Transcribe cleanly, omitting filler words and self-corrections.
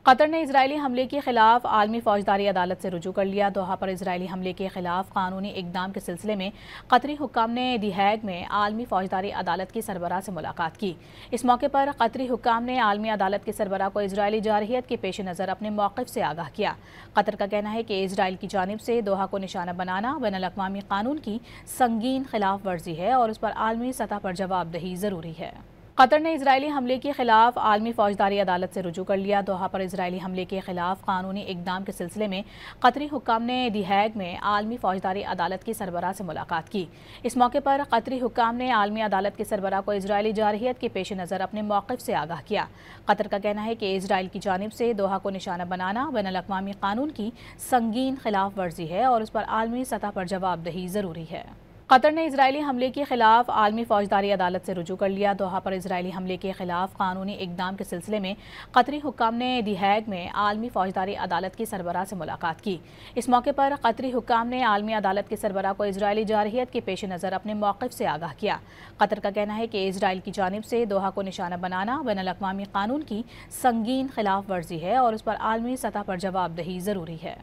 قطر نے اسرائیلی حملے کے خلاف عالمی فوجداری عدالت سے رجوع کر لیا۔ دوحہ پر اسرائیلی حملے کے خلاف قانونی اقدام کے سلسلے میں قطری حکام نے دی ہیگ میں عالمی فوجداری عدالت کی سربراہ سے ملاقات کی۔ اس موقع پر قطری حکام نے عالمی عدالت کے سربراہ کو اسرائیلی جارحیت کے پیش نظر اپنے موقف سے آگاہ کیا۔ قطر کا کہنا ہے کہ اسرائیل کی جانب سے دوحہ کو نشانہ بنانا بین الاقوامی قانون کی سنگین خلاف ورزی ہے اور اس پر عالمی سطح پر جواب دہی ضروری ہے۔ قطر نے اسرائیلی حملے کے خلاف عالمی فوجداری عدالت سے رجوع کر لیا۔ دوحہ پر اسرائیلی حملے کے خلاف قانونی اقدام کے سلسلے میں قطری حکام نے دی ہیگ میں عالمی فوجداری عدالت کی سربراہ سے ملاقات کی۔ اس موقع پر قطری حکام نے عالمی عدالت کے سربراہ کو اسرائیلی جارحیت کے پیش نظر اپنے موقف سے آگاہ کیا۔ قطر کا کہنا ہے کہ اسرائیل کی جانب سے دوحہ کو نشانہ بنانا بین الاقوامی قانون کی سنگین خلاف ورزی ہے اور اس پر عالمی سطح پر جواب دہی ضروری ہے۔ قطر نے اسرائیلی حملے کے خلاف عالمی فوجداری عدالت سے رجوع کر لیا۔ دوحہ پر اسرائیلی حملے کے خلاف قانونی اقدام کے سلسلے میں قطری حکام نے دی ہیگ میں عالمی فوجداری عدالت کی سربراہ سے ملاقات کی۔ اس موقع پر قطری حکام نے عالمی عدالت کے سربراہ کو اسرائیلی جارحیت کے پیش نظر اپنے موقف سے آگاہ کیا۔ قطر کا کہنا ہے کہ اسرائیل کی جانب سے دوحہ کو نشانہ بنانا بین الاقوامی قانون کی سنگین خلاف ورزی ہے اور اس پر عالمی سطح پر جواب دہی ضروری ہے۔